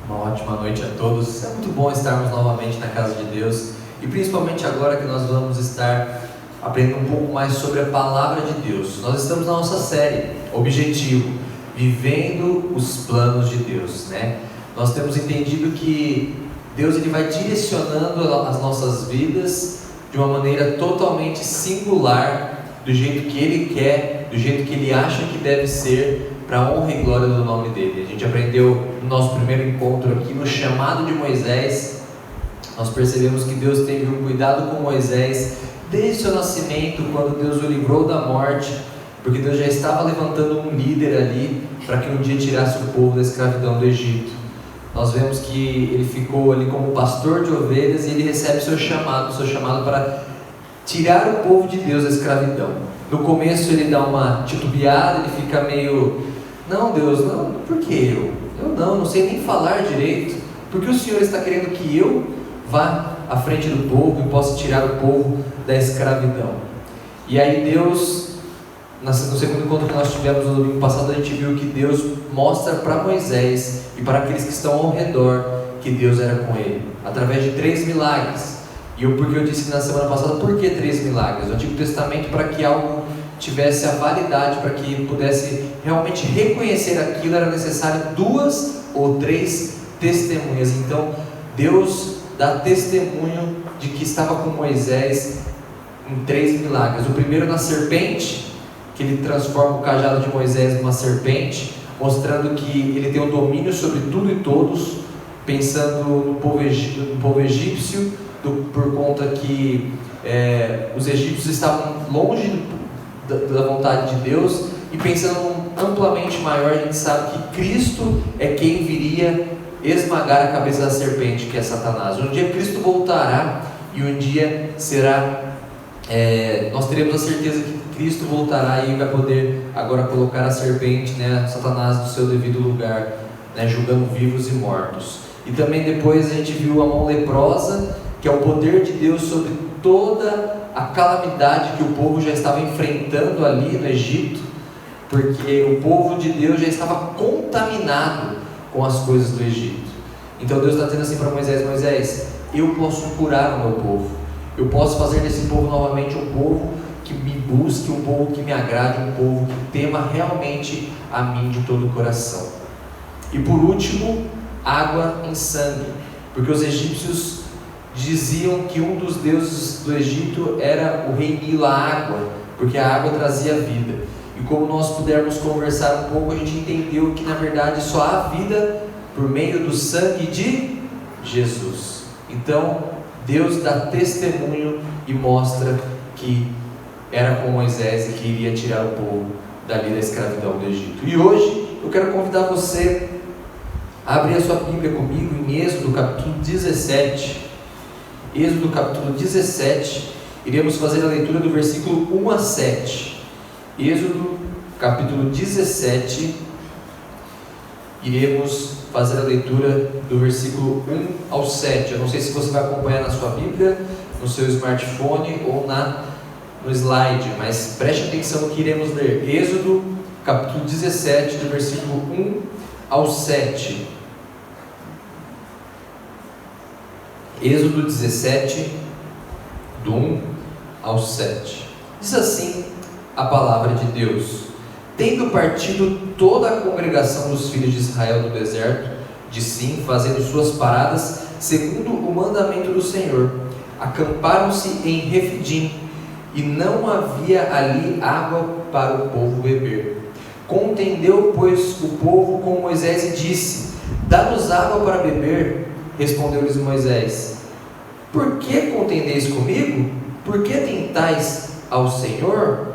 Uma ótima noite a todos. É muito bom estarmos novamente na casa de Deus e principalmente agora que nós vamos estar aprendendo um pouco mais sobre a palavra de Deus. Nós estamos na nossa série Objetivo, vivendo os planos de Deus, né? Nós temos entendido que Deus ele vai direcionando as nossas vidas de uma maneira totalmente singular, do jeito que Ele quer, do jeito que Ele acha que deve ser, para a honra e glória do nome dEle. A gente aprendeu no nosso primeiro encontro aqui, no chamado de Moisés, nós percebemos que Deus teve um cuidado com Moisés desde o seu nascimento, quando Deus o livrou da morte, porque Deus já estava levantando um líder ali, para que um dia tirasse o povo da escravidão do Egito. Nós vemos que ele ficou ali como pastor de ovelhas e ele recebe o seu chamado para tirar o povo de Deus da escravidão. No começo ele dá uma titubeada, ele fica meio, não Deus, não, por que eu? Eu não sei nem falar direito, porque o Senhor está querendo que eu vá à frente do povo e possa tirar o povo da escravidão. E aí Deus, no segundo encontro que nós tivemos no domingo passado, a gente viu que Deus mostra para Moisés e para aqueles que estão ao redor que Deus era com ele, através de 3 milagres. Porque eu disse na semana passada, por que 3 milagres? No Antigo Testamento, para que algo tivesse a validade, para que pudesse realmente reconhecer aquilo, era necessário 2 ou 3 testemunhas. Então Deus dá testemunho de que estava com Moisés em 3 milagres. O primeiro na serpente, que ele transforma o cajado de Moisés numa serpente, mostrando que ele tem o domínio sobre tudo e todos, pensando no povo egípcio, por conta que os egípcios estavam longe da vontade de Deus, e pensando amplamente maior, a gente sabe que Cristo é quem viria esmagar a cabeça da serpente, que é Satanás. Um dia Cristo voltará, e um dia nós teremos a certeza que Cristo voltará e vai poder agora colocar a serpente, Satanás, no seu devido lugar, julgando vivos e mortos. E também depois a gente viu a mão leprosa, que é o poder de Deus sobre toda a calamidade que o povo já estava enfrentando ali no Egito, porque o povo de Deus já estava contaminado com as coisas do Egito. Então Deus está dizendo assim para Moisés: Moisés, eu posso curar o meu povo, eu posso fazer desse povo novamente um povo que me busque, um povo que me agrade, um povo que tema realmente a mim de todo o coração. E por último, água em sangue, porque os egípcios diziam que um dos deuses do Egito era o rei Nilo, a água, porque a água trazia vida. E como nós pudermos conversar um pouco, a gente entendeu que na verdade só há vida por meio do sangue de Jesus. Então Deus dá testemunho e mostra que era com Moisés e que iria tirar o povo dali da escravidão do Egito. E hoje eu quero convidar você a abrir a sua Bíblia comigo em Êxodo capítulo 17. Êxodo capítulo 17, iremos fazer a leitura do versículo 1 a 7. Êxodo capítulo 17, iremos fazer a leitura do versículo 1 ao 7. Eu não sei se você vai acompanhar na sua Bíblia, no seu smartphone ou no slide, mas preste atenção no que iremos ler. Êxodo capítulo 17, do versículo 1 ao 7. Êxodo 17, do 1 ao 7. Diz assim a palavra de Deus: Tendo partido toda a congregação dos filhos de Israel do deserto de Sim, fazendo suas paradas segundo o mandamento do Senhor, acamparam-se em Refidim, e não havia ali água para o povo beber. Contendeu, pois, o povo com Moisés e disse: Dá-nos água para beber. Respondeu-lhes Moisés: Por que contendeis comigo? Por que tentais ao Senhor?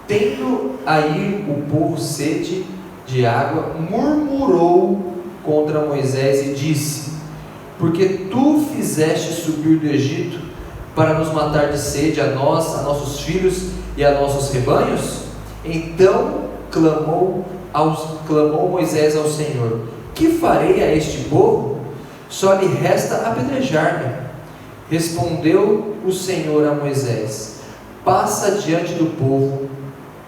Tendo aí o povo sede de água, murmurou contra Moisés e disse: Porque tu fizeste subir do Egito para nos matar de sede, a nós, a nossos filhos e a nossos rebanhos? Então clamou Moisés ao Senhor: Que farei a este povo? Só lhe resta apedrejar-me. Respondeu o Senhor a Moisés: Passa diante do povo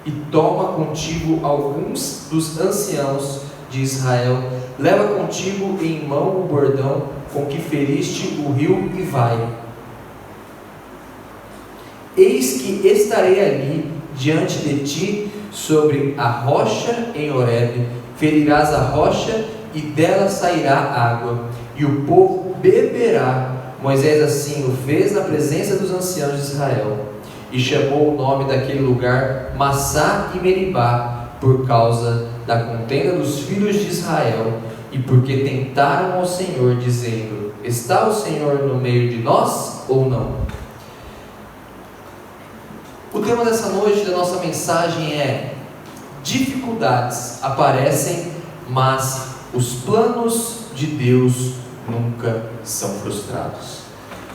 e toma contigo alguns dos anciãos de Israel, leva contigo em mão o bordão com que feriste o rio e vai. Eis que estarei ali diante de ti sobre a rocha em Horebe, ferirás a rocha e dela sairá água, e o povo beberá. Moisés assim o fez na presença dos anciãos de Israel, e chamou o nome daquele lugar Massá e Meribá, por causa da contenda dos filhos de Israel, e porque tentaram ao Senhor, dizendo: está o Senhor no meio de nós ou não? O tema dessa noite da nossa mensagem é: dificuldades aparecem, mas os planos de Deus nunca são frustrados.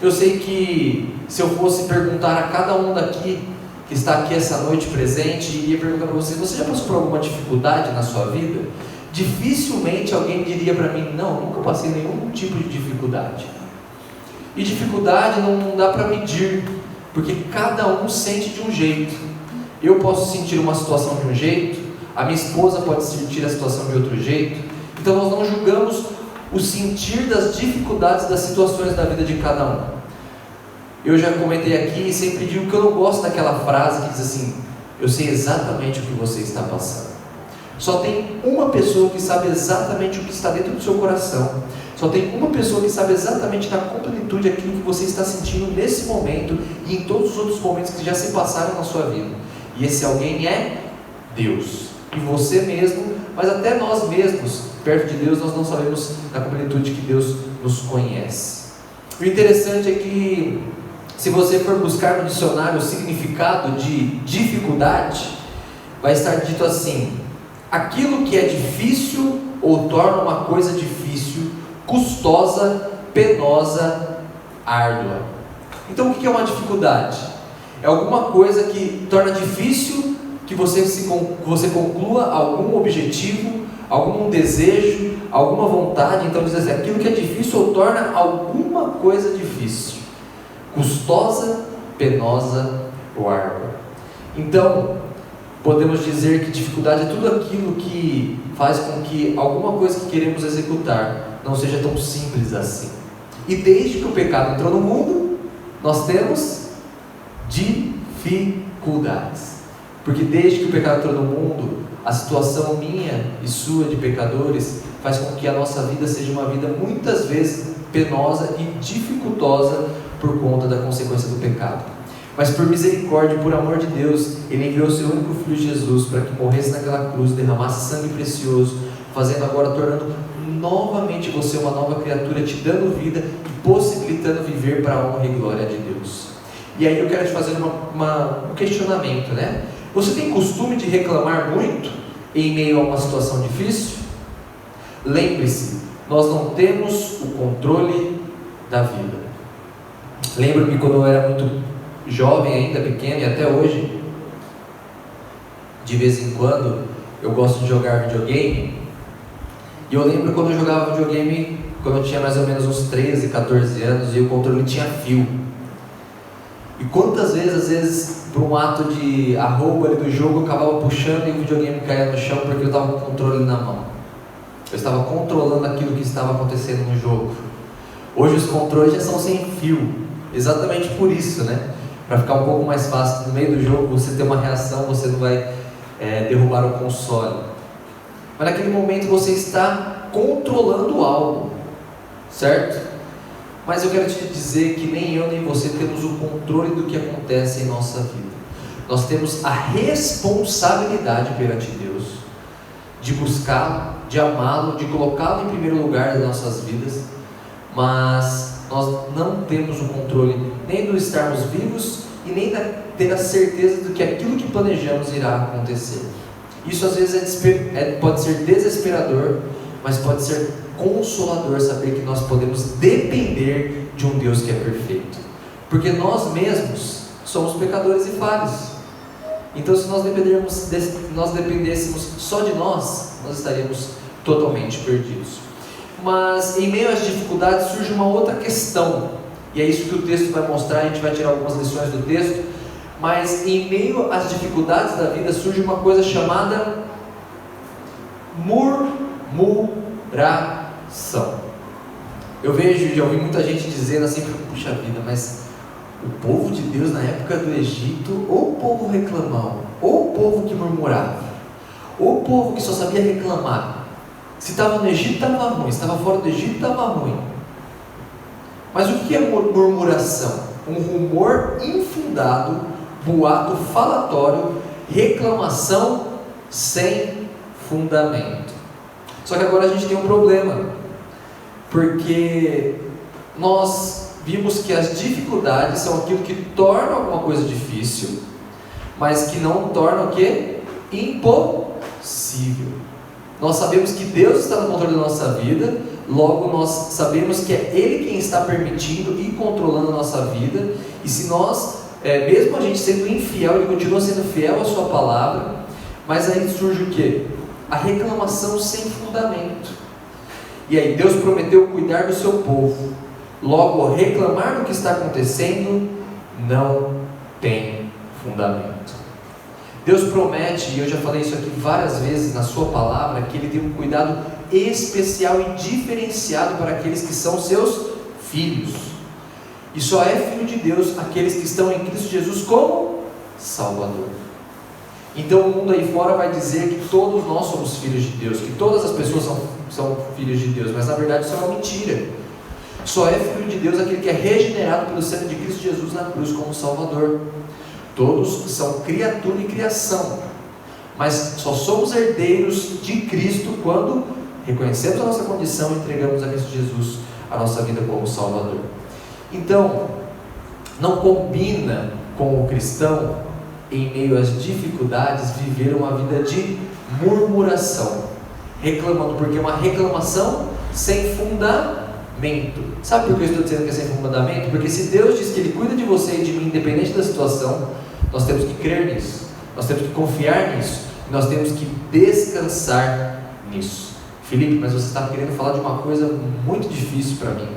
Eu sei que se eu fosse perguntar a cada um daqui que está aqui essa noite presente, iria perguntar para você: você já passou por alguma dificuldade na sua vida? Dificilmente alguém diria para mim: não, nunca passei nenhum tipo de dificuldade. E dificuldade não dá para medir, porque cada um sente de um jeito. Eu posso sentir uma situação de um jeito, a minha esposa pode sentir a situação de outro jeito. Então nós não julgamos o sentir das dificuldades das situações da vida de cada um. Eu já comentei aqui e sempre digo que eu não gosto daquela frase que diz assim: eu sei exatamente o que você está passando. Só tem uma pessoa que sabe exatamente o que está dentro do seu coração. Só tem uma pessoa que sabe exatamente na completude aquilo que você está sentindo nesse momento e em todos os outros momentos que já se passaram na sua vida. E esse alguém é Deus. E você mesmo, mas até nós mesmos, perto de Deus, nós não sabemos na completude que Deus nos conhece. O interessante é que, se você for buscar no dicionário o significado de dificuldade, vai estar dito assim: aquilo que é difícil ou torna uma coisa difícil, custosa, penosa, árdua. Então o que é uma dificuldade? É alguma coisa que torna difícil que você conclua algum objetivo, algum desejo, alguma vontade. Então diz assim: aquilo que é difícil ou torna alguma coisa difícil, custosa, penosa ou árdua. Então podemos dizer que dificuldade é tudo aquilo que faz com que alguma coisa que queremos executar não seja tão simples assim. E desde que o pecado entrou no mundo, nós temos dificuldades. Porque desde que o pecado entrou no mundo, a situação minha e sua de pecadores faz com que a nossa vida seja uma vida muitas vezes penosa e dificultosa por conta da consequência do pecado. Mas por misericórdia e por amor de Deus, Ele enviou seu único Filho Jesus para que morresse naquela cruz, derramasse sangue precioso, tornando novamente você uma nova criatura, te dando vida e possibilitando viver para a honra e glória de Deus. E aí eu quero te fazer um questionamento, né? Você tem costume de reclamar muito em meio a uma situação difícil? Lembre-se, nós não temos o controle da vida. Lembro-me quando eu era muito jovem ainda, pequeno, e até hoje, de vez em quando, eu gosto de jogar videogame. E eu lembro quando eu jogava videogame, quando eu tinha mais ou menos uns 13, 14 anos, e o controle tinha fio. E quantas vezes, às vezes, por um ato de arroubo ali do jogo, eu acabava puxando e o videogame caía no chão porque eu estava com o controle na mão. Eu estava controlando aquilo que estava acontecendo no jogo. Hoje os controles já são sem fio, exatamente por isso, né? Para ficar um pouco mais fácil no meio do jogo, você ter uma reação, você não vai derrubar o console. Mas naquele momento você está controlando algo, certo? Mas eu quero te dizer que nem eu nem você temos o controle do que acontece em nossa vida. Nós temos a responsabilidade perante Deus de buscá-lo, de amá-lo, de colocá-lo em primeiro lugar das nossas vidas, mas nós não temos o controle nem do estarmos vivos e nem ter a certeza de que aquilo que planejamos irá acontecer. Isso às vezes pode ser desesperador, mas pode ser consolador saber que nós podemos depender de um Deus que é perfeito, porque nós mesmos somos pecadores e falhos. Então se nós dependêssemos só de nós estaríamos totalmente perdidos. Mas em meio às dificuldades surge uma outra questão, e é isso que o texto vai mostrar. A gente vai tirar algumas lições do texto, mas em meio às dificuldades da vida surge uma coisa chamada murmuração. murmuração. Eu vejo e já ouvi muita gente dizendo assim, puxa vida, mas o povo de Deus na época do Egito, ou o povo reclamão, ou o povo que murmurava, ou o povo que só sabia reclamar. Se estava no Egito estava ruim, se estava fora do Egito estava ruim. Mas o que é murmuração? Um rumor infundado, boato falatório, reclamação sem fundamento. Só que agora a gente tem um problema, porque nós vimos que as dificuldades são aquilo que torna alguma coisa difícil, mas que não torna o quê? Impossível. Nós sabemos que Deus está no controle da nossa vida, logo nós sabemos que é Ele quem está permitindo e controlando a nossa vida, e se nós, mesmo a gente sendo infiel, Ele continua sendo fiel à sua palavra, mas aí surge o quê? A reclamação sem fundamento. E aí Deus prometeu cuidar do seu povo, logo reclamar do que está acontecendo não tem fundamento. Deus promete, e eu já falei isso aqui várias vezes na sua palavra, que Ele tem um cuidado especial e diferenciado para aqueles que são seus filhos. E só é filho de Deus aqueles que estão em Cristo Jesus como Salvador. Então o mundo aí fora vai dizer que todos nós somos filhos de Deus, que todas as pessoas são filhos de Deus, mas na verdade isso é uma mentira. Só é filho de Deus aquele que é regenerado pelo sangue de Cristo Jesus na cruz como Salvador. Todos são criatura e criação, mas só somos herdeiros de Cristo quando reconhecemos a nossa condição e entregamos a Cristo Jesus a nossa vida como Salvador. Então, não combina com o cristão, em meio às dificuldades, viver uma vida de murmuração, reclamando, porque é uma reclamação sem fundamento. Sabe por que eu estou dizendo que é sem fundamento? Porque se Deus diz que Ele cuida de você e de mim, independente da situação, nós temos que crer nisso, nós temos que confiar nisso, nós temos que descansar nisso. Felipe, mas você está querendo falar de uma coisa muito difícil para mim.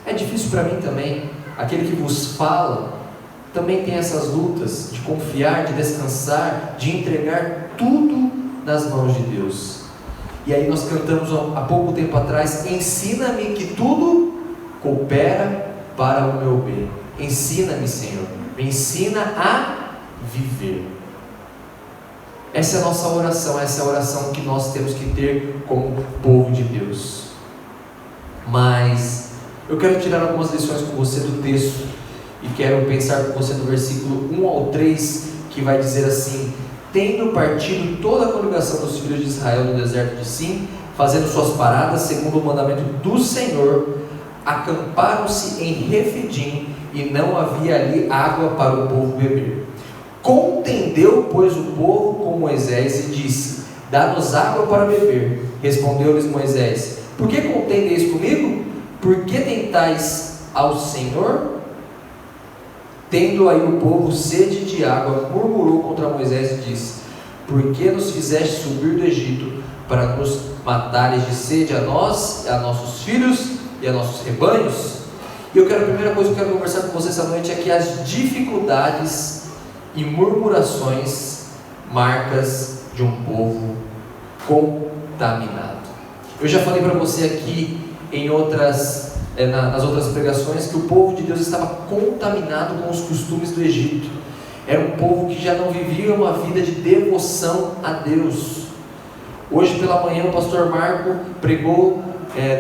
É difícil para mim também. Aquele que vos fala também tem essas lutas de confiar, de descansar, de entregar tudo nas mãos de Deus. E aí nós cantamos há pouco tempo atrás: ensina-me que tudo coopera para o meu bem. Ensina-me, Senhor, me ensina a viver. Essa é a nossa oração, essa é a oração que nós temos que ter como povo de Deus. Mas eu quero tirar algumas lições com você do texto, e quero pensar com você no versículo 1 ao 3, que vai dizer assim: tendo partido toda a congregação dos filhos de Israel no deserto de Sim, fazendo suas paradas segundo o mandamento do Senhor, acamparam-se em Refidim, e não havia ali água para o povo beber. Contendeu, pois, o povo com Moisés e disse: dá-nos água para beber. Respondeu-lhes Moisés: por que contendeis comigo? Por que tentais ao Senhor? Tendo aí o povo sede de água, murmurou contra Moisés e disse: por que nos fizeste subir do Egito para nos matares de sede a nós, a nossos filhos e a nossos rebanhos? E a primeira coisa que eu quero conversar com você essa noite é que as dificuldades e murmurações, marcas de um povo contaminado. Eu já falei para você aqui em nas outras pregações que o povo de Deus estava contaminado com os costumes do Egito. Era um povo que já não vivia uma vida de devoção a Deus. Hoje pela manhã o pastor Marco pregou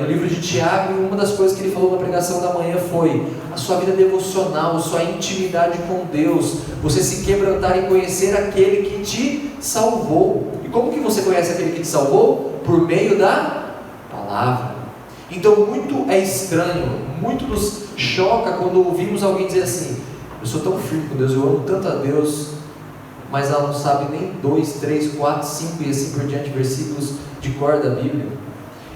no livro de Tiago, e uma das coisas que ele falou na pregação da manhã foi a sua vida devocional, sua intimidade com Deus, você se quebrantar e conhecer aquele que te salvou. E como que você conhece aquele que te salvou? Por meio da palavra. Então muito é estranho, muito nos choca quando ouvimos alguém dizer assim: eu sou tão firme com Deus, eu amo tanto a Deus, mas ela não sabe nem 2, 3, 4, 5 e assim por diante versículos de cor da Bíblia.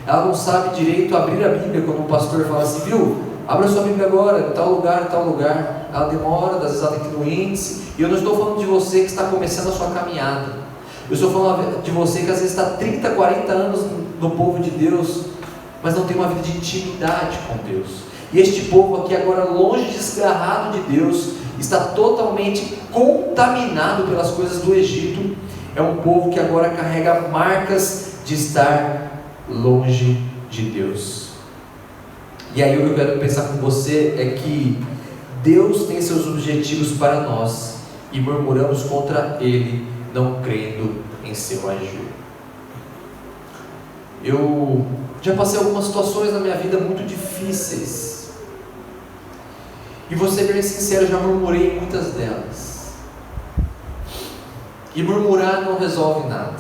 Ela não sabe direito abrir a Bíblia quando um pastor fala assim: viu, abra sua Bíblia agora, em tal lugar, em tal lugar. Ela demora, às vezes ela tem que ir no índice. E eu não estou falando de você que está começando a sua caminhada, eu estou falando de você que às vezes está 30, 40 anos no povo de Deus, mas não tem uma vida de intimidade com Deus. E este povo aqui agora, longe, desgarrado de Deus, está totalmente contaminado pelas coisas do Egito. É um povo que agora carrega marcas de estar longe de Deus. E aí o que eu quero pensar com você é que Deus tem seus objetivos para nós e murmuramos contra Ele, não crendo em seu agir. Eu já passei algumas situações na minha vida muito difíceis, e vou ser bem sincero, já murmurei em muitas delas. E murmurar não resolve nada.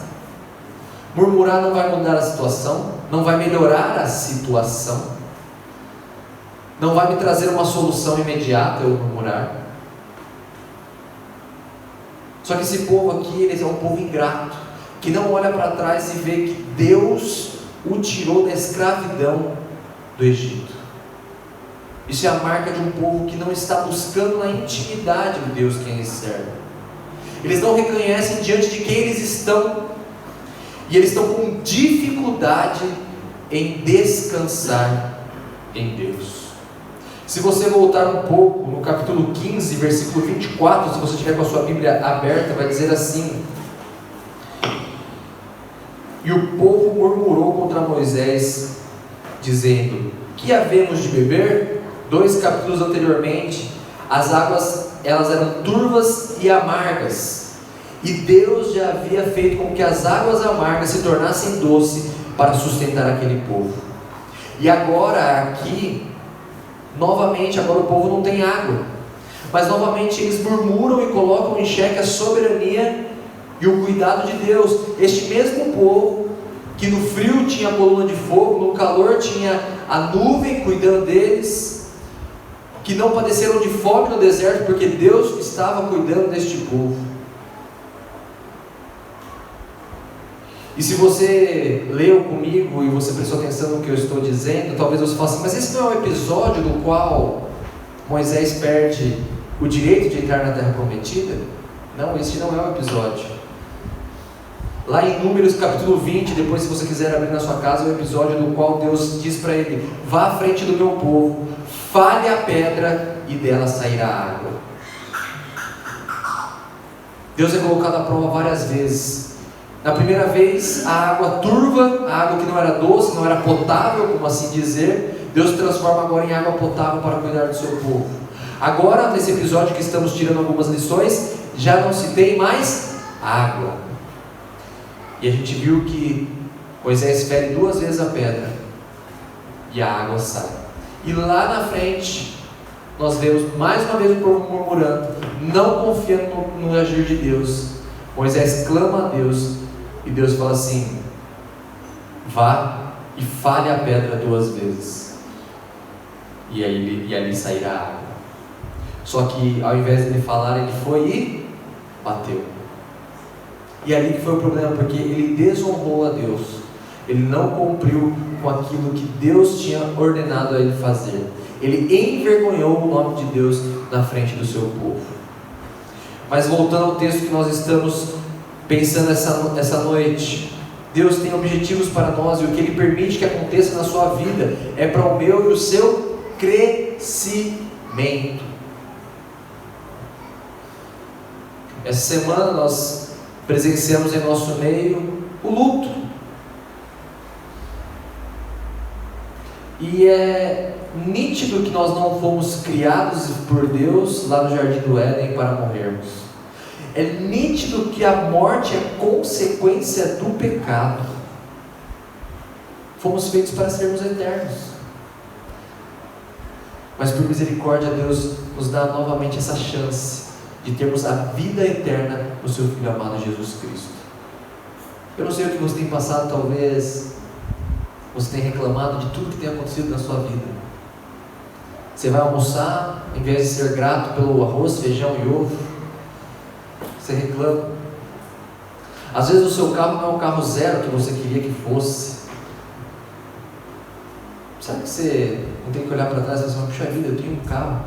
Murmurar não vai mudar a situação, não vai melhorar a situação, não vai me trazer uma solução imediata eu murmurar. Só que esse povo aqui, eles é um povo ingrato, que não olha para trás e vê que Deus o tirou da escravidão do Egito. Isso é a marca de um povo que não está buscando na intimidade do Deus que eles servem. Eles não reconhecem diante de quem eles estão, e eles estão com dificuldade em descansar em Deus. Se você voltar um pouco no capítulo 15, versículo 24, se você tiver com a sua Bíblia aberta, vai dizer assim: e o povo murmurou contra Moisés, dizendo: que havemos de beber? 2 capítulos anteriormente, as águas elas eram turvas e amargas, e Deus já havia feito com que as águas amargas se tornassem doces para sustentar aquele povo. E agora aqui, novamente, agora o povo não tem água, mas novamente eles murmuram e colocam em xeque a soberania e o cuidado de Deus. Este mesmo povo que no frio tinha a coluna de fogo, no calor tinha a nuvem cuidando deles, que não padeceram de fome no deserto, porque Deus estava cuidando deste povo. E se você leu comigo e você prestou atenção no que eu estou dizendo, talvez você fale assim: mas esse não é o episódio no qual Moisés perde o direito de entrar na terra prometida? Não, este não é o episódio. Lá em Números capítulo 20, depois se você quiser abrir na sua casa, é o episódio no qual Deus diz para ele: vá à frente do meu povo, fale a pedra e dela sairá água. Deus é colocado à prova várias vezes. Na primeira vez, a água turva, a água que não era doce, não era potável, como assim dizer, Deus transforma agora em água potável para cuidar do seu povo. Agora, nesse episódio que estamos tirando algumas lições, já não se tem mais água. E a gente viu que Moisés fere 2 vezes a pedra e a água sai. E lá na frente, nós vemos mais uma vez o povo murmurando, não confiando no agir de Deus. Moisés clama a Deus e Deus fala assim: vá e fale a pedra 2 vezes e ali sairá a água. Só que ao invés de ele falar, ele foi e bateu. E ali que foi o problema, porque ele desonrou a Deus. Ele não cumpriu com aquilo que Deus tinha ordenado a ele fazer. Ele envergonhou o nome de Deus na frente do seu povo. Mas voltando ao texto que nós estamos pensando essa noite, Deus tem objetivos para nós, e o que Ele permite que aconteça na sua vida é para o meu e o seu crescimento. Essa semana nós presenciamos em nosso meio o luto, e é nítido que nós não fomos criados por Deus lá no Jardim do Éden para morrermos. É nítido que a morte é consequência do pecado. Fomos feitos para sermos eternos, mas por misericórdia Deus nos dá novamente essa chance de termos a vida eterna no seu Filho amado Jesus Cristo. Eu não sei o que você tem passado, talvez você tenha reclamado de tudo que tem acontecido na sua vida. Você vai almoçar, em vez de ser grato pelo arroz, feijão e ovo, você reclama. Às vezes o seu carro não é um carro zero que você queria que fosse. Sabe que você não tem que olhar para trás e pensar: puxa vida, eu tenho um carro.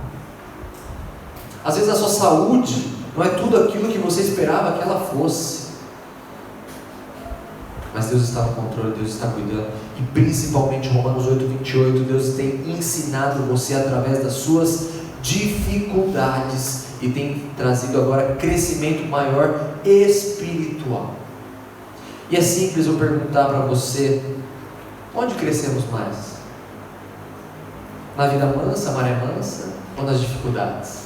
Às vezes a sua saúde não é tudo aquilo que você esperava que ela fosse, mas Deus está no controle, Deus está cuidando. E principalmente Romanos 8:28, Deus tem ensinado você através das suas dificuldades e tem trazido agora crescimento maior espiritual. E é simples eu perguntar para você: Onde crescemos mais? Na vida mansa, maré mansa, ou nas dificuldades?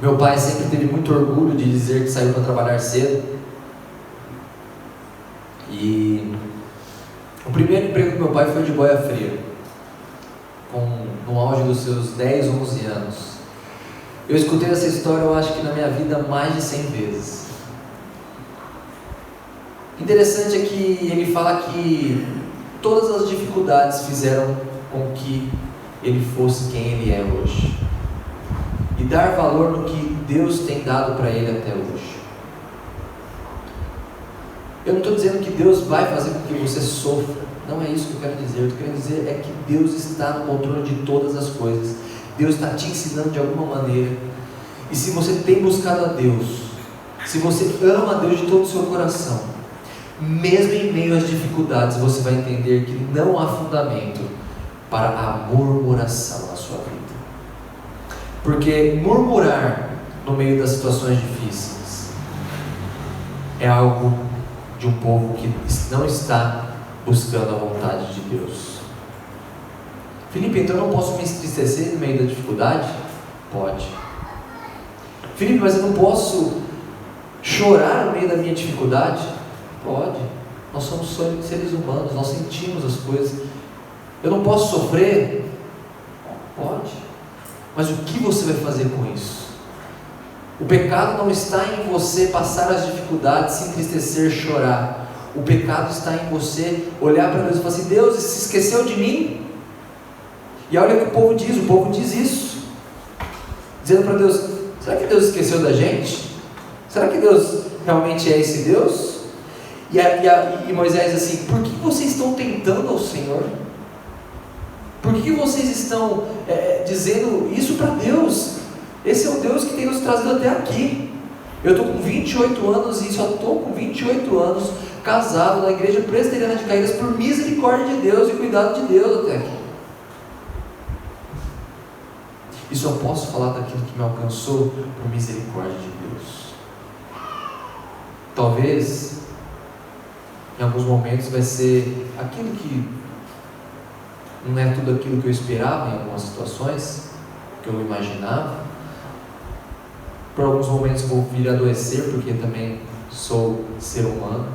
Meu pai sempre teve muito orgulho de dizer que saiu para trabalhar cedo. E o primeiro emprego do meu pai foi de boia fria, no auge dos seus 10, 11 anos. Eu escutei essa história, eu acho que na minha vida, mais de 100 vezes. Interessante é que ele fala que todas as dificuldades fizeram com que ele fosse quem ele é hoje. E dar valor no que Deus tem dado para ele até hoje. Eu não estou dizendo que Deus vai fazer com que você sofra. Não é isso que eu quero dizer. O que eu quero dizer é que Deus está no controle de todas as coisas. Deus está te ensinando de alguma maneira. E se você tem buscado a Deus, se você ama a Deus de todo o seu coração, mesmo em meio às dificuldades, você vai entender que não há fundamento para a murmuração na sua vida. Porque murmurar no meio das situações difíceis é algo de um povo que não está buscando a vontade de Deus. Felipe, então eu não posso me entristecer no meio da dificuldade? Pode. Felipe, mas eu não posso chorar no meio da minha dificuldade? Pode. Nós somos seres humanos, nós sentimos as coisas. Eu não posso sofrer? Pode. Mas o que você vai fazer com isso? O pecado não está em você passar as dificuldades, se entristecer, chorar. O pecado está em você olhar para Deus e falar assim: Deus, se esqueceu de mim? E olha o que o povo diz isso, dizendo para Deus: será que Deus esqueceu da gente? Será que Deus realmente é esse Deus? E Moisés assim: por que vocês estão tentando ao Senhor? Por que vocês estão dizendo isso para Deus? Esse é o Deus que tem nos trazido até aqui. Eu estou com 28 anos e só estou com 28 anos casado na igreja presbiteriana de Caídas por misericórdia de Deus e cuidado de Deus até aqui. E só posso falar daquilo que me alcançou por misericórdia de Deus. Talvez em alguns momentos vai ser aquilo que não é tudo aquilo que eu esperava em algumas situações, que eu imaginava. Por alguns momentos vou vir a adoecer, porque também sou ser humano.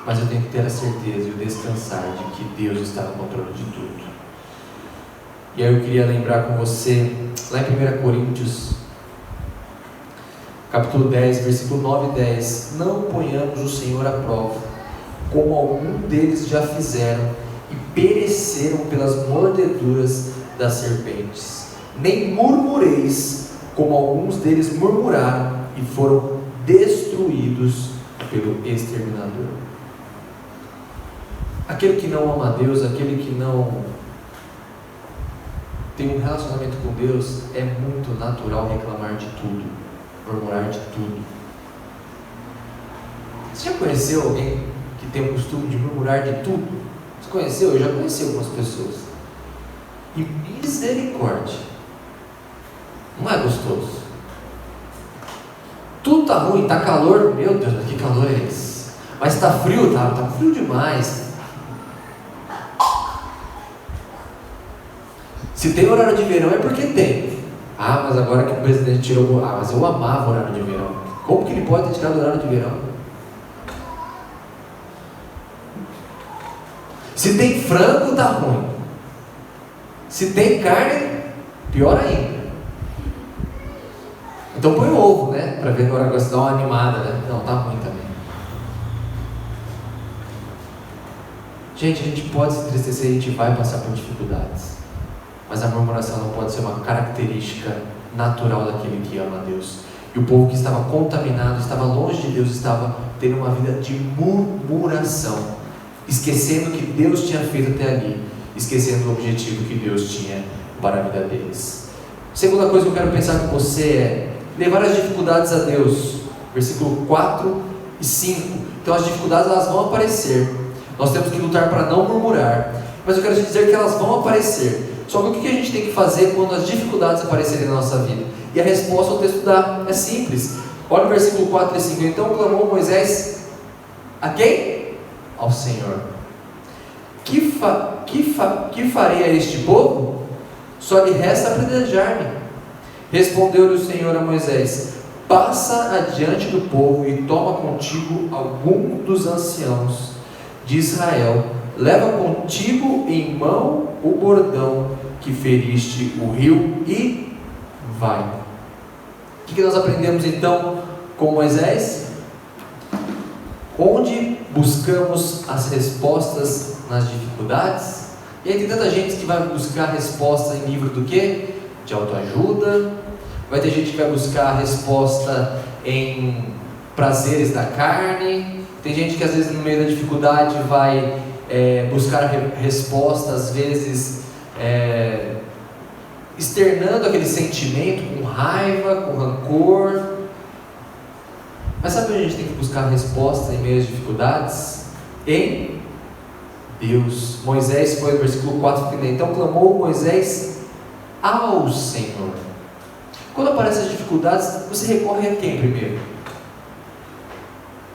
Mas eu tenho que ter a certeza e o descansar de que Deus está no controle de tudo. E aí eu queria lembrar com você, lá em 1 Coríntios, capítulo 10, versículo 9 e 10. Não ponhamos o Senhor à prova, como algum deles já fizeram e pereceram pelas mordeduras das serpentes. Nem murmureis, como alguns deles murmuraram e foram destruídos pelo exterminador. Aquele que não ama a Deus, aquele que não tem um relacionamento com Deus, é muito natural reclamar de tudo, murmurar de tudo. Você já conheceu alguém que tem o costume de murmurar de tudo? Você conheceu? Eu já conheci algumas pessoas. E misericórdia, não é gostoso. Tudo está ruim, está calor, meu Deus, mas que calor é esse? Mas está frio, tá frio demais. Se tem horário de verão é porque tem. Ah, mas agora que o presidente tirou... Ah, mas eu amava o horário de verão. Como que ele pode ter tirado o horário de verão? Se tem frango, tá ruim. Se tem carne, pior ainda. Então põe o ovo, né? Para ver agora que você dá uma animada, né? Não, tá ruim também. Gente, a gente pode se entristecer, a gente vai passar por dificuldades. Mas a murmuração não pode ser uma característica natural daquele que ama a Deus. E o povo que estava contaminado, estava longe de Deus, estava tendo uma vida de murmuração, esquecendo o que Deus tinha feito até ali, esquecendo o objetivo que Deus tinha para a vida deles. Segunda coisa que eu quero pensar com você é levar as dificuldades a Deus. Versículo 4 e 5. Então as dificuldades elas vão aparecer. Nós temos que lutar para não murmurar. Mas eu quero te dizer que elas vão aparecer. Só que o que a gente tem que fazer quando as dificuldades aparecerem na nossa vida? E a resposta o texto dá é simples: Olha o versículo 4 e 5. Então clamou Moisés a quem? Ao Senhor. Que farei a este povo? Só lhe resta apedrejar-me. Respondeu-lhe o Senhor a Moisés: passa adiante do povo e toma contigo algum dos anciãos de Israel. Leva contigo em mão o bordão que feriste o rio e vai. O que nós aprendemos então com Moisés? Onde buscamos as respostas nas dificuldades? E aí tem tanta gente que vai buscar resposta em livro do quê? De autoajuda. Vai ter gente que vai buscar a resposta em prazeres da carne. Tem gente que às vezes no meio da dificuldade vai buscar resposta, às vezes externando aquele sentimento com raiva, com rancor. Mas sabe onde a gente tem que buscar a resposta em meio às dificuldades? Em Deus. Moisés foi no versículo 4, então clamou Moisés ao Senhor. Quando aparecem as dificuldades, você recorre a quem primeiro?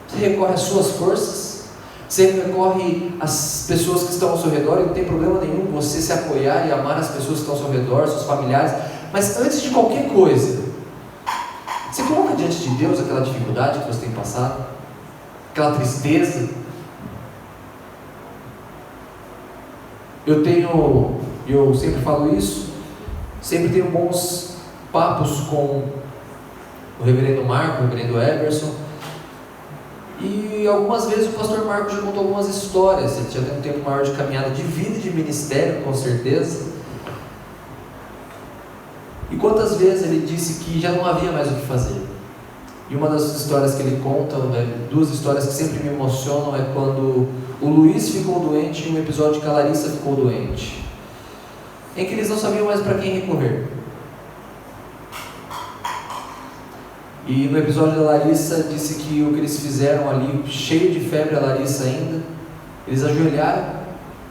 Você recorre às suas forças? Você recorre às pessoas que estão ao seu redor? E não tem problema nenhum você se apoiar e amar as pessoas que estão ao seu redor, seus familiares. Mas antes de qualquer coisa, você coloca diante de Deus aquela dificuldade que você tem passado, aquela tristeza. Eu sempre falo isso, sempre tenho bons papos com o reverendo Marco, o reverendo Everson, e algumas vezes o pastor Marco já contou algumas histórias. Ele já tem um tempo maior de caminhada de vida e de ministério, com certeza. E quantas vezes ele disse que já não havia mais o que fazer. E uma das histórias que ele conta, duas histórias que sempre me emocionam, é quando o Luiz ficou doente e um episódio que a Larissa ficou doente, em que eles não sabiam mais para quem recorrer. E no episódio da Larissa, disse que o que eles fizeram ali, cheio de febre a Larissa ainda, eles ajoelharam,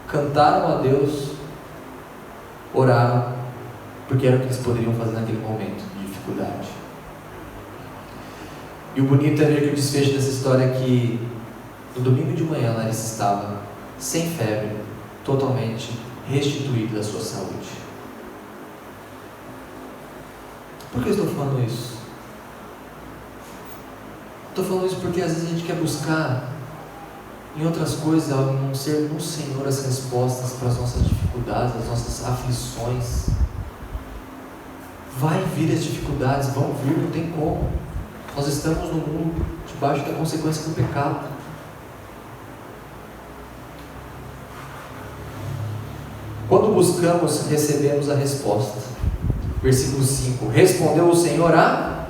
cantaram a Deus, oraram, porque era o que eles poderiam fazer naquele momento de dificuldade. E o bonito é ver que o desfecho dessa história é que no domingo de manhã a Larissa estava sem febre, totalmente restituída da sua saúde. Por que eu estou falando isso? Estou falando isso porque às vezes a gente quer buscar em outras coisas, a não ser no Senhor, as respostas para as nossas dificuldades, as nossas aflições. Vai vir as dificuldades, vão vir, não tem como. Nós estamos no mundo debaixo da consequência do pecado. Quando buscamos, recebemos a resposta. Versículo 5: respondeu o Senhor a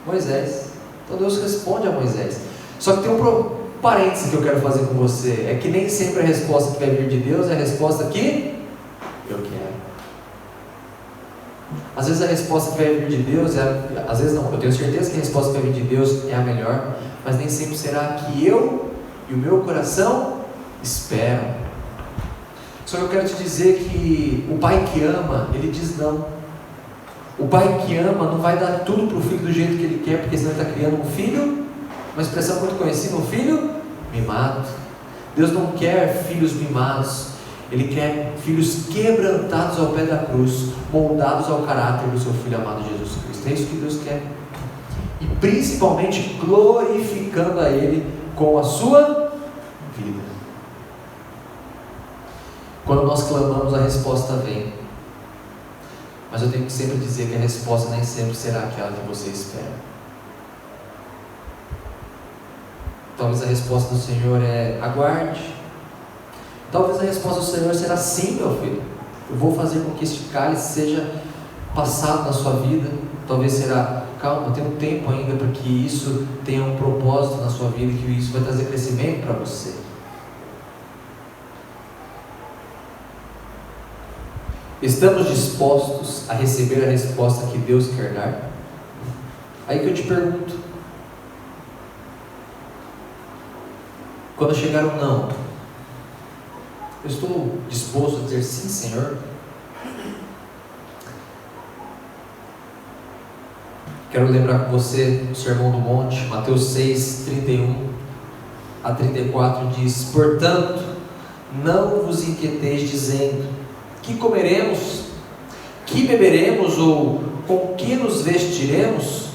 Moisés. Então Deus responde a Moisés. Só que tem um parêntese que eu quero fazer com você: é que nem sempre a resposta que vai vir de Deus é a resposta que eu quero. Às vezes a resposta que vai vir de Deus às vezes não, eu tenho certeza que a resposta que vai vir de Deus é a melhor, mas nem sempre será a que eu e o meu coração esperam. Só que eu quero te dizer que o pai que ama, ele diz não. O pai que ama não vai dar tudo para o filho do jeito que ele quer, porque senão ele está criando um filho, uma expressão muito conhecida, um filho mimado. Deus não quer filhos mimados, Ele quer filhos quebrantados ao pé da cruz, moldados ao caráter do seu Filho amado Jesus Cristo. É isso que Deus quer. E principalmente glorificando a Ele com a sua vida. Quando nós clamamos, a resposta vem. Mas eu tenho que sempre dizer que a resposta nem sempre será aquela que você espera. Talvez a resposta do Senhor é: aguarde. Talvez a resposta do Senhor será: sim, meu filho, eu vou fazer com que este cálice seja passado na sua vida. Talvez será: calma, tem um tempo ainda para que isso tenha um propósito na sua vida, que isso vai trazer crescimento para você. Estamos dispostos a receber a resposta que Deus quer dar? Aí que eu te pergunto: quando chegar o não, eu estou disposto a dizer sim, Senhor? Quero lembrar com você o Sermão do Monte, Mateus 6, 31 a 34 diz: portanto, não vos inquieteis dizendo: que comeremos? Que beberemos? Ou com que nos vestiremos?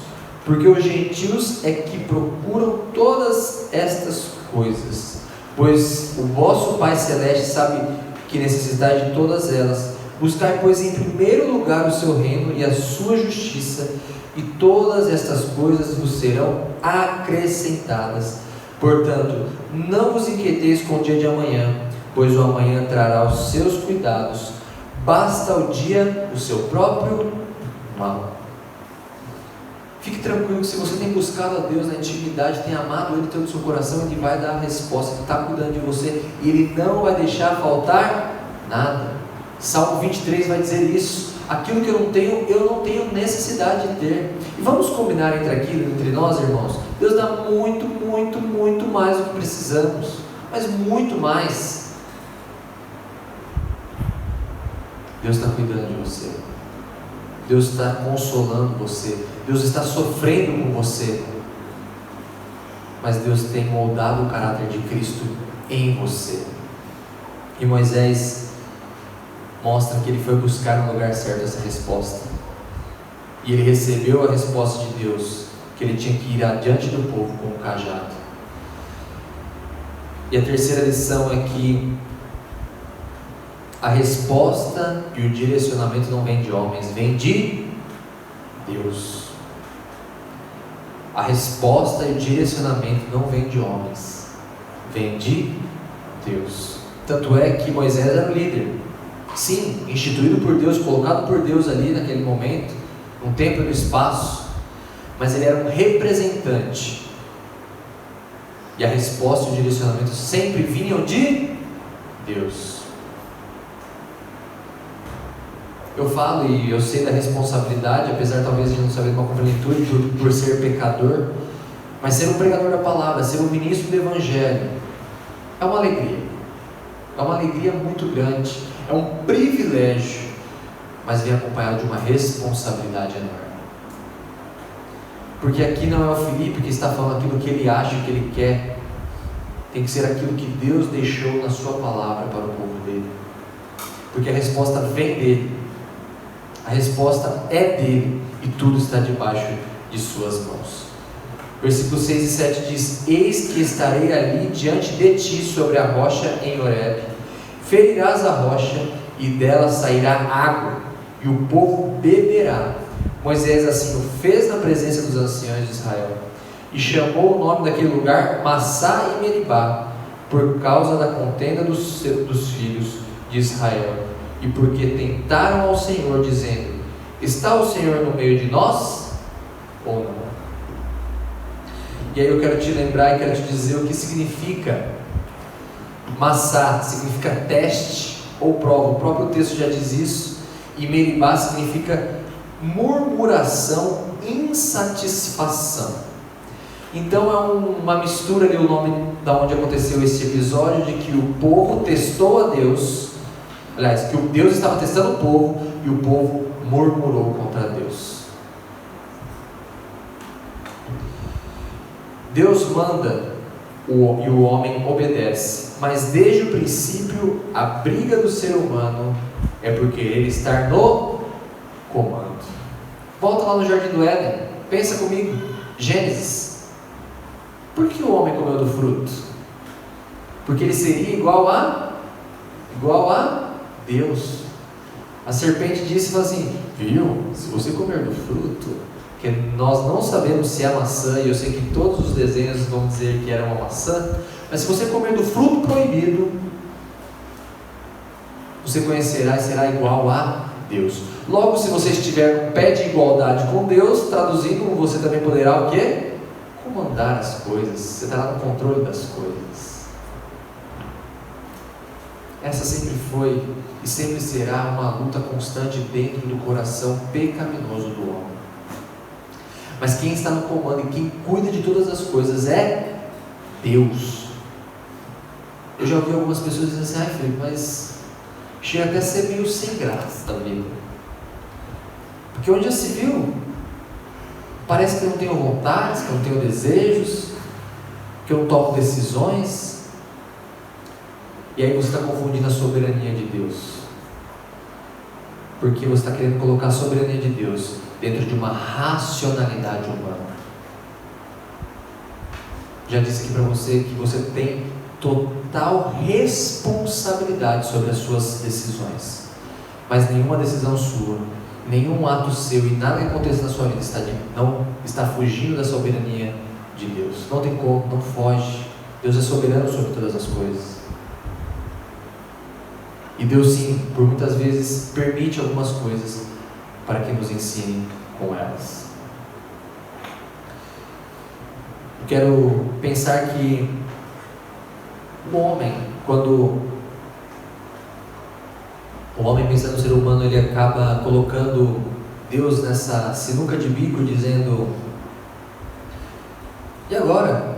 Porque os gentios é que procuram todas estas coisas, pois o vosso Pai Celeste sabe que necessitais de todas elas. Buscai, pois, em primeiro lugar o seu reino e a sua justiça, e todas estas coisas vos serão acrescentadas. Portanto, não vos inquieteis com o dia de amanhã, pois o amanhã trará os seus cuidados. Basta ao dia o seu próprio mal. Fique tranquilo que se você tem buscado a Deus na intimidade, tem amado Ele todo o seu coração, Ele vai dar a resposta, Ele está cuidando de você e Ele não vai deixar faltar nada. Salmo 23 vai dizer isso: aquilo que eu não tenho necessidade de ter. E vamos combinar entre nós, irmãos, Deus dá muito, muito, muito mais do que precisamos, mas muito mais. Deus está cuidando de você, Deus está consolando você, Deus está sofrendo com você, mas Deus tem moldado o caráter de Cristo em você. E Moisés mostra que ele foi buscar no lugar certo essa resposta, e ele recebeu a resposta de Deus, que ele tinha que ir adiante do povo com o cajado. E a terceira lição é que a resposta e o direcionamento não vem de homens, vem de Deus. A resposta e o direcionamento não vem de homens, vem de Deus. Tanto é que Moisés era o líder, sim, instituído por Deus, colocado por Deus ali naquele momento, num tempo e no espaço, mas ele era um representante, e a resposta e o direcionamento sempre vinham de Deus. Eu falo e eu sei da responsabilidade, apesar talvez de não saber com a plenitude por ser pecador, mas ser um pregador da palavra, ser um ministro do Evangelho, é uma alegria muito grande, é um privilégio, mas vem acompanhado de uma responsabilidade enorme. Porque aqui não é o Felipe que está falando aquilo que ele acha que ele quer, tem que ser aquilo que Deus deixou na sua palavra para o povo dele, porque a resposta vem dele. A resposta é dele e tudo está debaixo de suas mãos. Versículos 6 e 7 diz: eis que estarei ali diante de ti sobre a rocha em Horebe. Ferirás a rocha e dela sairá água e o povo beberá. Moisés assim o fez na presença dos anciãos de Israel e chamou o nome daquele lugar Massá e Meribá, por causa da contenda dos filhos de Israel, e porque tentaram ao Senhor, dizendo: está o Senhor no meio de nós ou não? E aí eu quero te lembrar e quero te dizer o que significa Massá. Significa teste ou prova, o próprio texto já diz isso. E Meribá significa murmuração, insatisfação. Então é uma mistura ali, o nome da onde aconteceu esse episódio, de que o povo testou a Deus. Aliás, que o Deus estava testando o povo e o povo murmurou contra Deus. Deus manda e o homem obedece, mas desde o princípio a briga do ser humano é porque ele está no comando. Volta lá no Jardim do Éden, pensa comigo, Gênesis. Por que o homem comeu do fruto? Porque ele seria igual a Deus. A serpente disse assim: viu, se você comer do fruto, que nós não sabemos se é maçã, e eu sei que todos os desenhos vão dizer que era uma maçã, mas se você comer do fruto proibido, você conhecerá e será igual a Deus. Logo, se você estiver no pé de igualdade com Deus, traduzindo, você também poderá o quê? Comandar as coisas, você estará no controle das coisas. Essa sempre foi e sempre será uma luta constante dentro do coração pecaminoso do homem. Mas quem está no comando e quem cuida de todas as coisas é Deus. Eu já ouvi algumas pessoas dizendo assim: ai Felipe, mas chega até a ser meio sem graça também. Porque onde já se viu Parece que eu não tenho vontades, que eu não tenho desejos, que eu não tomo decisões. E aí você está confundindo a soberania de Deus, porque você está querendo colocar a soberania de Deus dentro de uma racionalidade humana. Já disse aqui para você que você tem total responsabilidade sobre as suas decisões, mas nenhuma decisão sua, nenhum ato seu e nada que aconteça na sua vida não está fugindo da soberania de Deus. Não tem como, não foge. Deus é soberano sobre todas as coisas. E Deus sim, por muitas vezes, permite algumas coisas para que nos ensine com elas. Eu quero pensar que o homem, quando o homem pensa no ser humano, ele acaba colocando Deus nessa sinuca de bico, dizendo: e agora?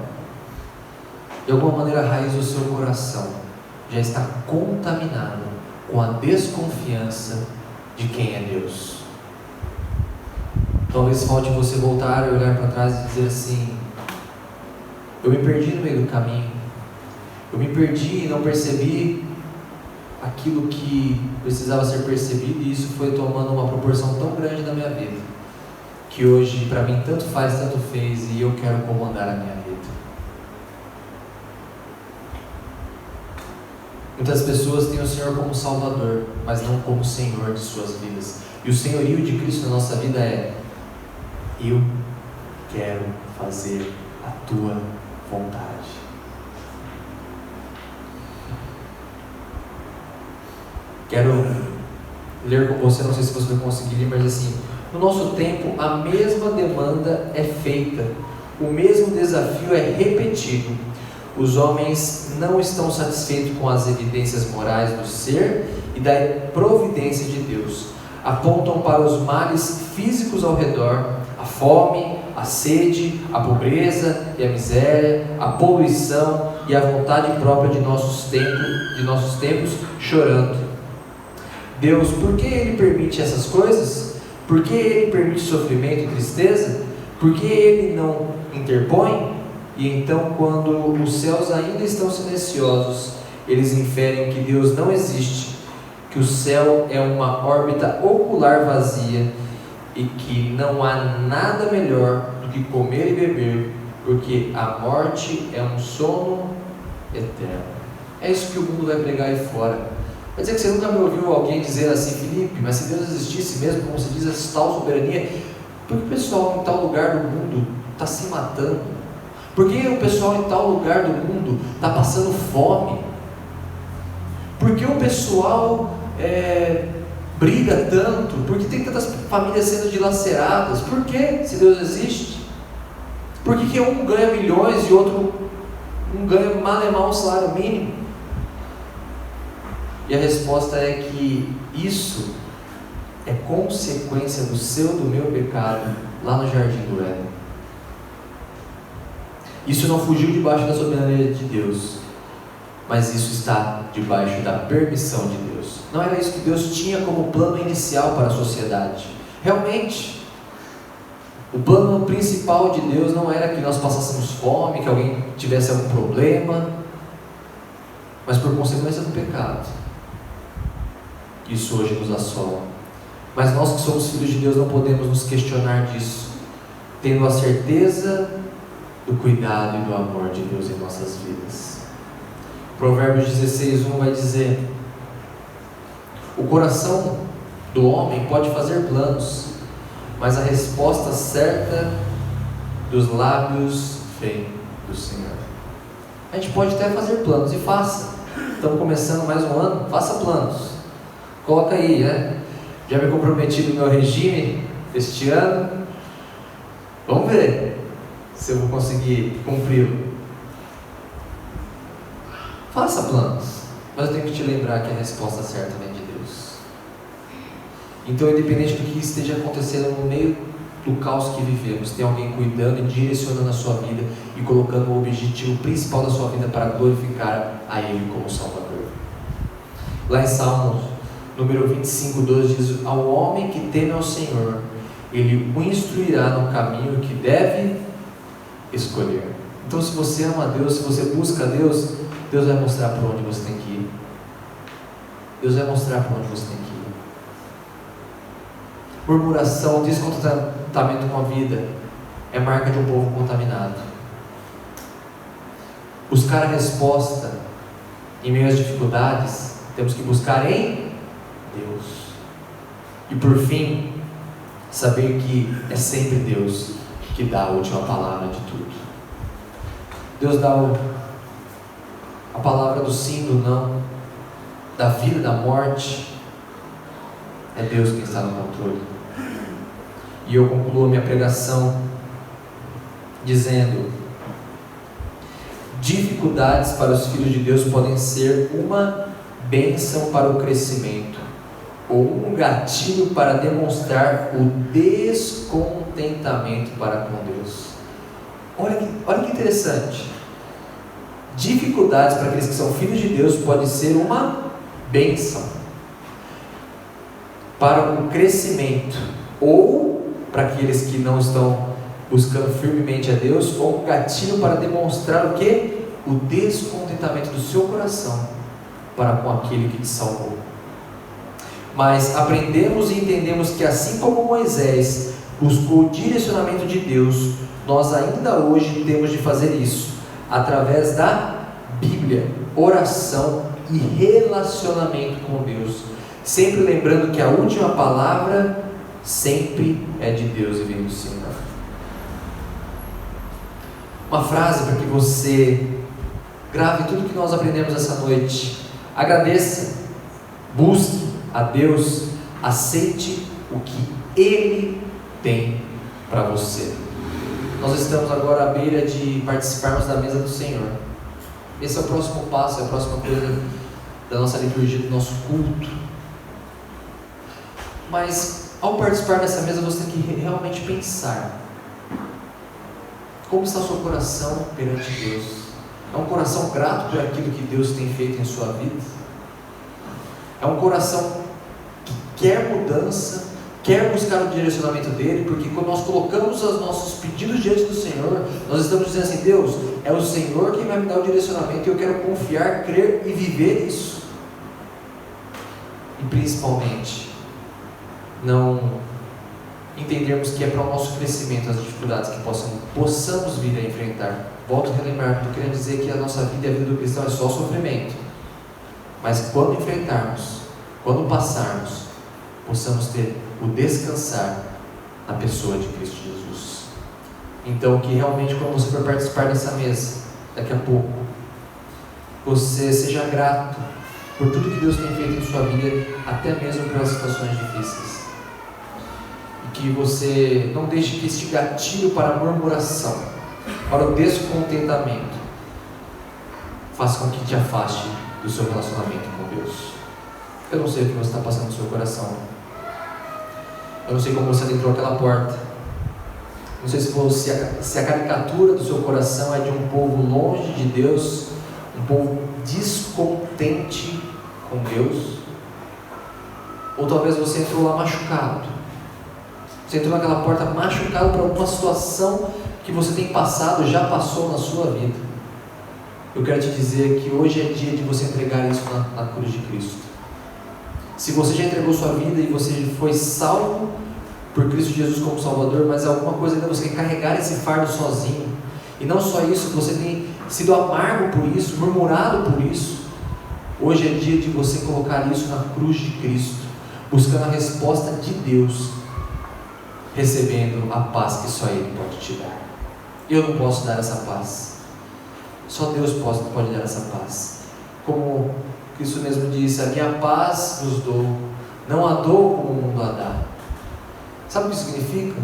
De alguma maneira a raiz do seu coração já está contaminado com a desconfiança de quem é Deus. Talvez falte você voltar e olhar para trás e dizer assim: eu me perdi no meio do caminho, eu me perdi e não percebi aquilo que precisava ser percebido, e isso foi tomando uma proporção tão grande na minha vida, que hoje para mim tanto faz, tanto fez, e eu quero comandar a minha vida. Muitas pessoas têm o Senhor como Salvador, mas não como Senhor de suas vidas. E o senhorio de Cristo na nossa vida é: eu quero fazer a tua vontade. Quero ler com você, não sei se você vai conseguir ler, mas assim: no nosso tempo a mesma demanda é feita, o mesmo desafio é repetido. Os homens não estão satisfeitos com as evidências morais do ser e da providência de Deus. Apontam para os males físicos ao redor, a fome, a sede, a pobreza e a miséria, a poluição e a vontade própria de nossos tempos, chorando. Deus, por que Ele permite essas coisas? Por que Ele permite sofrimento e tristeza? Por que Ele não interpõe? E então, quando os céus ainda estão silenciosos, eles inferem que Deus não existe, que o céu é uma órbita ocular vazia e que não há nada melhor do que comer e beber, porque a morte é um sono eterno. É isso que o mundo vai pregar aí fora. Quer dizer que você nunca me ouviu alguém dizer assim: Felipe, mas se Deus existisse mesmo, como se diz, essa tal soberania, por que o pessoal em tal lugar do mundo está se matando? Por que o pessoal em tal lugar do mundo está passando fome? Por que o pessoal briga tanto? Por que tem tantas famílias sendo dilaceradas? Por que, se Deus existe? Por que um ganha milhões e outro não ganha mal um salário mínimo? E a resposta é que isso é consequência do seu, do meu pecado lá no jardim do Éden. Isso não fugiu debaixo da soberania de Deus, mas isso está debaixo da permissão de Deus. Não era isso que Deus tinha como plano inicial para a sociedade. Realmente, o plano principal de Deus não era que nós passássemos fome, que alguém tivesse algum problema, mas por consequência do pecado. Isso hoje nos assola. Mas nós que somos filhos de Deus não podemos nos questionar disso, tendo a certeza do cuidado e do amor de Deus em nossas vidas. Provérbios 16:1 vai dizer: o coração do homem pode fazer planos, mas a resposta certa dos lábios vem do Senhor. A gente pode até fazer planos, e faça. Estamos começando mais um ano, faça planos. Coloca aí, né? Já me comprometi no meu regime este ano. Vamos ver se eu vou conseguir cumpri-lo. Faça planos, mas eu tenho que te lembrar que a resposta certa vem de Deus. Então, independente do que esteja acontecendo no meio do caos que vivemos, tem alguém cuidando e direcionando a sua vida e colocando o objetivo principal da sua vida para glorificar a Ele como Salvador. Lá em Salmos número 25:12 diz: ao homem que teme ao Senhor, Ele o instruirá no caminho que deve escolher. Então, se você ama a Deus, se você busca a Deus, Deus vai mostrar para onde você tem que ir. Deus vai mostrar para onde você tem que ir. Murmuração, descontentamento com a vida é marca de um povo contaminado. Buscar a resposta em meio às dificuldades, temos que buscar em Deus. E por fim, saber que é sempre Deus que dá a última palavra de tudo. Deus dá a palavra do sim, do não, da vida, da morte. É Deus quem está no controle. E eu concluo a minha pregação dizendo: dificuldades para os filhos de Deus podem ser uma bênção para o crescimento, ou um gatilho para demonstrar o descontentamento para com Deus. Olha que interessante. Dificuldades para aqueles que são filhos de Deus pode ser uma bênção para o crescimento, ou para aqueles que não estão buscando firmemente a Deus, ou um gatilho para demonstrar o quê? O descontentamento do seu coração para com aquele que te salvou. Mas aprendemos e entendemos que assim como Moisés buscou o direcionamento de Deus, nós ainda hoje temos de fazer isso através da Bíblia, oração e relacionamento com Deus, sempre lembrando que a última palavra sempre é de Deus e vem do Senhor. Uma frase para que você grave tudo que nós aprendemos essa noite: agradeça, busque a Deus, aceite o que Ele tem para você. Nós estamos agora à beira de participarmos da mesa do Senhor. Esse é o próximo passo, é a próxima coisa da nossa liturgia, do nosso culto. Mas ao participar dessa mesa, você tem que realmente pensar: como está o seu coração perante Deus? É um coração grato por aquilo que Deus tem feito em sua vida? É um coração que quer mudança, quer buscar o direcionamento dele? Porque quando nós colocamos os nossos pedidos diante do Senhor, nós estamos dizendo assim: Deus, é o Senhor quem vai me dar o direcionamento, e eu quero confiar, crer e viver isso. E principalmente, não entendermos que é para o nosso crescimento as dificuldades que possamos vir a enfrentar. Volto a relembrar, não querendo dizer que a nossa vida e a vida do cristão é só sofrimento, mas quando enfrentarmos, quando passarmos, possamos ter o descansar na pessoa de Cristo Jesus. Então, que realmente, quando você for participar dessa mesa, daqui a pouco, você seja grato por tudo que Deus tem feito em sua vida, até mesmo pelas situações difíceis. E que você não deixe que este gatilho para a murmuração, para o descontentamento, faça com que te afaste do seu relacionamento com Deus. Eu não sei o que você está passando no seu coração. Eu não sei como você adentrou aquela porta. Não sei se a caricatura do seu coração é de um povo longe de Deus, um povo descontente com Deus, ou talvez você entrou lá machucado. Você entrou naquela porta machucado por alguma situação que você tem passado, já passou na sua vida. Eu quero te dizer que hoje é dia de você entregar isso na cruz de Cristo. Se você já entregou sua vida e você foi salvo por Cristo Jesus como Salvador, mas alguma coisa ainda você quer carregar esse fardo sozinho, e não só isso, você tem sido amargo por isso, murmurado por isso, hoje é dia de você colocar isso na cruz de Cristo, buscando a resposta de Deus, recebendo a paz que só Ele pode te dar. Eu não posso dar essa paz, só Deus pode dar essa paz. Como Cristo mesmo disse: a minha paz vos dou, não a dou como o mundo a dá. Sabe o que significa?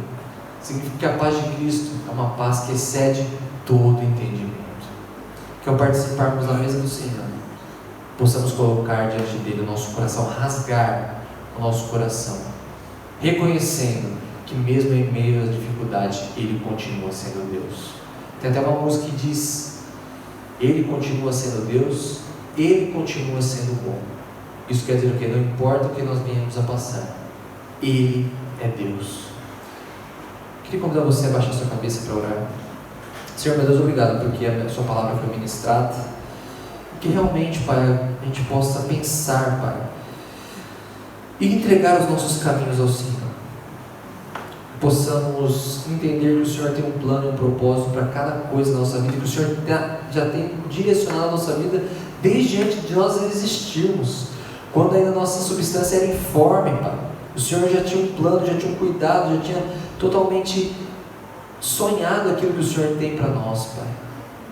Significa que a paz de Cristo é uma paz que excede todo entendimento. Que ao participarmos da mesa do Senhor, possamos colocar diante dele o nosso coração, rasgar o nosso coração, reconhecendo que mesmo em meio às dificuldades, Ele continua sendo Deus. Tem até uma música que diz: Ele continua sendo Deus, Ele continua sendo bom. Isso quer dizer o quê? Não importa o que nós venhamos a passar, Ele é Deus. Queria convidar você a baixar sua cabeça para orar. Senhor, meu Deus, obrigado porque a sua palavra foi ministrada. Que realmente, Pai, a gente possa pensar, Pai, e entregar os nossos caminhos ao Senhor. Possamos entender que o Senhor tem um plano e um propósito para cada coisa na nossa vida, que o Senhor já tem direcionado a nossa vida desde antes de nós existirmos, quando ainda a nossa substância era informe, Pai. O Senhor já tinha um plano, já tinha um cuidado, já tinha totalmente sonhado aquilo que o Senhor tem para nós, Pai.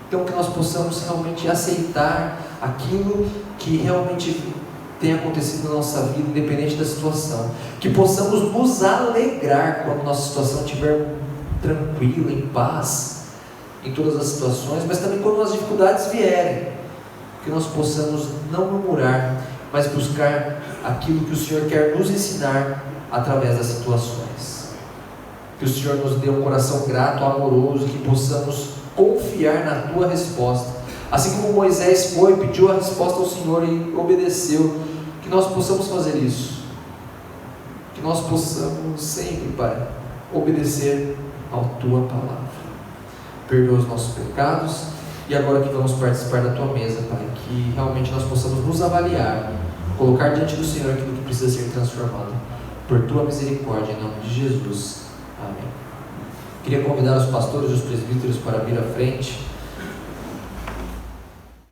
Então que nós possamos realmente aceitar aquilo que realmente tem acontecido na nossa vida, independente da situação. Que possamos nos alegrar quando nossa situação estiver tranquila, em paz, em todas as situações, mas também quando as dificuldades vierem, que nós possamos não murmurar, mas buscar aquilo que o Senhor quer nos ensinar através das situações. Que o Senhor nos dê um coração grato, amoroso, que possamos confiar na Tua resposta. Assim como Moisés foi, pediu a resposta ao Senhor e obedeceu, que nós possamos fazer isso. Que nós possamos sempre, Pai, obedecer à Tua palavra. Perdoa os nossos pecados. E agora que vamos participar da Tua mesa, Pai, que realmente nós possamos nos avaliar, colocar diante do Senhor aquilo que precisa ser transformado, por Tua misericórdia, em nome de Jesus. Amém. Queria convidar os pastores e os presbíteros para vir à frente.